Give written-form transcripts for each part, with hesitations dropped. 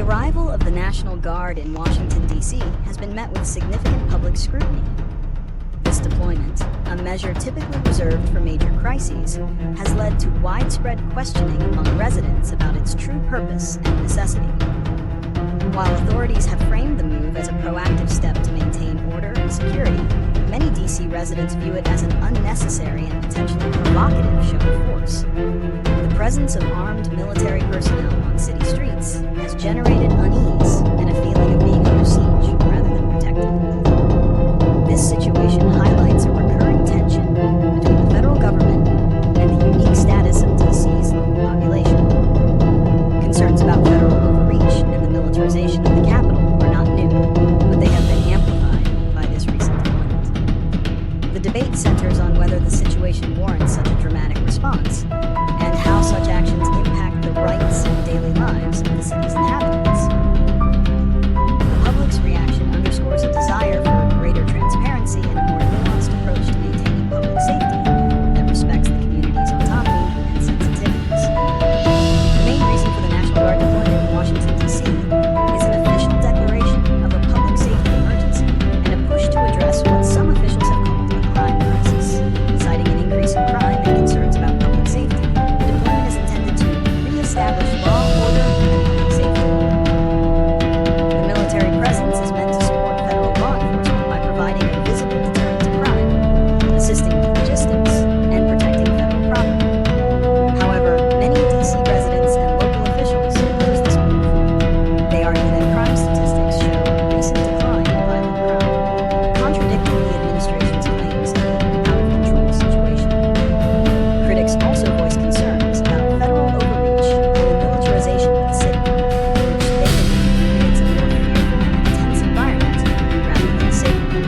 arrival of the National Guard in Washington, D.C. has been met with significant public scrutiny. This deployment, a measure typically reserved for major crises, has led to widespread questioning among residents about its true purpose and necessity. While authorities have framed the move as a proactive step to maintain order and security, many D.C. residents view it as an unnecessary and potentially provocative show of force. The presence of armed military personnel on city streets has generated unease and a feeling of being under siege rather than protected. This situation highlights a recurring tension between the federal government and the unique status of D.C.'s local population. Concerns about federal overreach and the militarization of the capital are not new, but they have been amplified by this recent deployment. The debate centers on whether the situation warrants such a dramatic response, and how such actions impact the rights and daily lives of the city's inhabitants. The public's reaction underscores a desire for greater transparency and a more nuanced approach to maintaining public safety that respects the community's autonomy and sensitivities. The main reason for the National Guard deployment in Washington, D.C. is an official declaration of a public safety emergency and a push to address what some officials have called a crime crisis. Citing an increase in crime and concerns about public safety, the deployment is intended to re-establish law, order, and public safety. The military presence is meant to support federal law enforcement by providing a visible deterrent to crime, assisting with logistics, and protecting federal property. However, many D.C. residents and local officials oppose this move. They argue that crime statistics show a recent decline in violent crime, contradicting the administration's claims of an out-of-control situation. Critics also voice concerns about federal overreach and the militarization of the city, which they believe creates a more fearful and intense environment rather than safer.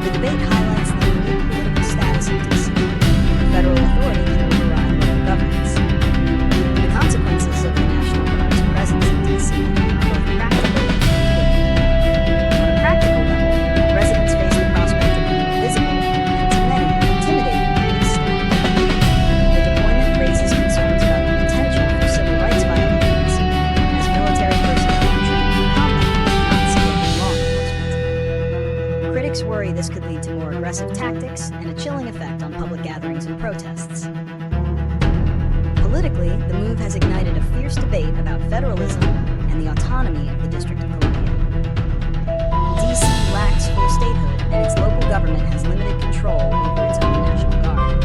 The debate highlights the unique political status of D.C., where federal authority can override local governments. The consequences of the National Guard's presence in D.C. are both practical and political. On a practical level, residents face the prospect of being visible and, to many, intimidating police staff. The deployment raises concerns about the potential for civil rights violations, as military personnel are trained for combat, not civilian law enforcement. Critics worry this could lead to more aggressive tactics and a chilling effect on public gatherings and protests. Politically, the move has ignited a fierce debate about federalism and the autonomy of the District of Columbia. D.C. lacks full statehood, and its local government has limited control over its own National Guard.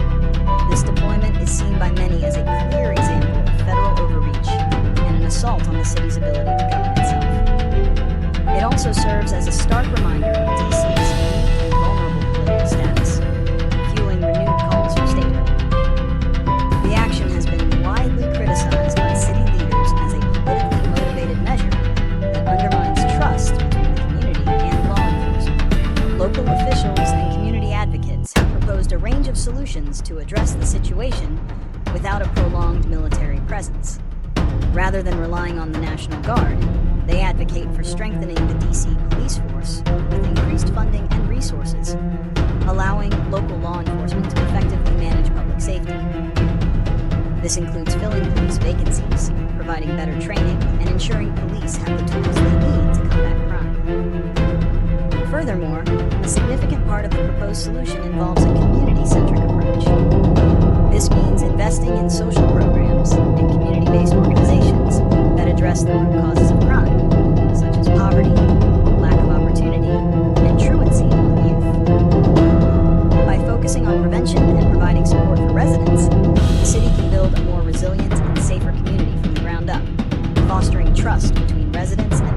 This deployment is seen by many as a clear example of federal overreach and an assault on the city's ability to govern itself. It also serves as a stark reminder of D.C.'s unique and vulnerable political status, fueling renewed calls for statehood. The action has been widely criticized by city leaders as a politically motivated measure that undermines trust between the community and law enforcement. Local officials and community advocates have proposed a range of solutions to address the situation without a prolonged military presence. Rather than relying on the National Guard, they advocate for strengthening the D.C. police force with increased funding and resources, allowing local law enforcement to effectively manage public safety. This includes filling police vacancies, providing better training, and ensuring police have the tools they need to combat crime. Furthermore, a significant part of the proposed solution involves a community-centric approach. This means investing in social programs and community-based organizations that address the root causes of crime, such as poverty, lack of opportunity, and truancy among youth. By focusing on prevention and providing support for residents, the city can build a more resilient and safer community from the ground up, fostering trust between residents and